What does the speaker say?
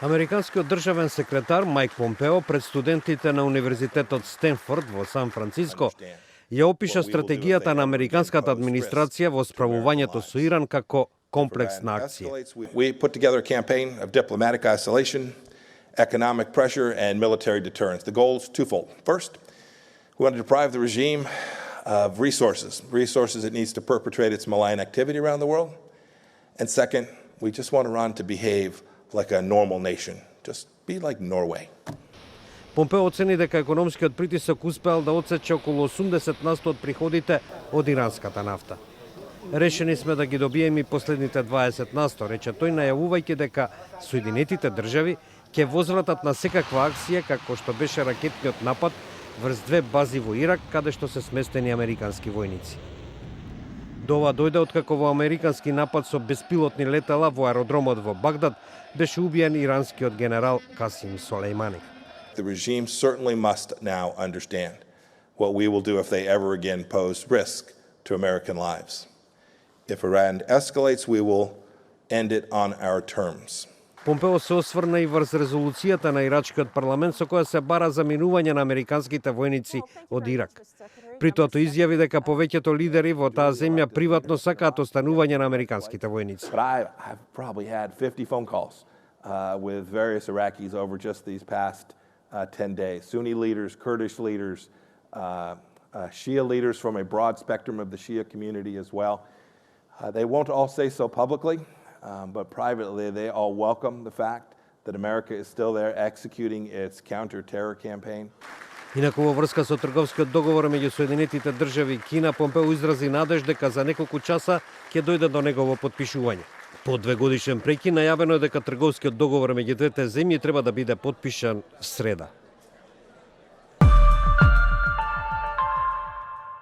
Американскиот државен секретар Мајк Помпео пред студентите на Универзитетот Стенфорд во Сан Франциско ја опиша стратегијата на американската администрација во справувањето со Иран како комплексна акција. We put together a campaign of diplomatic isolation, economic pressure, and military deterrence. The goal is twofold. First, we want to deprive the regime of resources it needs to perpetrate its malign activity around the world. And second, we just want Iran to behave like a normal nation. Just be like Norway. Помпео оцени дека економскиот притисок успеал да отсече околу 80% од приходите од иранската нафта. Решени сме да ги добиеме и последните 20%, рече тој, најавувајќи дека Соединетите држави ќе возвратат на секаква акција како што беше ракетниот напад врз две бази во Ирак, каде што се сместени американски војници. До ова дојде откако во американски напад со беспилотни летала во аеродромот во Багдад беше убиен иранскиот генерал Касим Солејмани. The regime certainly must now understand what we will do if they ever again pose risk to American lives. If Iran escalates, we will end it on our terms. Помпео се осврна и врз резолуцијата на ирачкиот парламент со која се бара заминување на американските војници од Ирак. При тоа тој изјави дека повеќето лидери во таа земја приватно сакаат останување на американските војници. But I've probably had 50 phone calls with various Iraqis over just these past 10 days. Sunni leaders, Kurdish leaders, Shia leaders from a broad spectrum of the Shia community as well. They won't all say so publicly, but privately they all welcome the fact that America is still there executing its counter-terror campaign. Инаку во врска со трговскиот договор меѓу Соединетите држави и Кина, Помпео изрази надеж дека за неколку часа ќе дојде до негово потпишување. По 2 годишен прекин најавено е дека трговскиот договор меѓу двете земји треба да биде потпишан среда.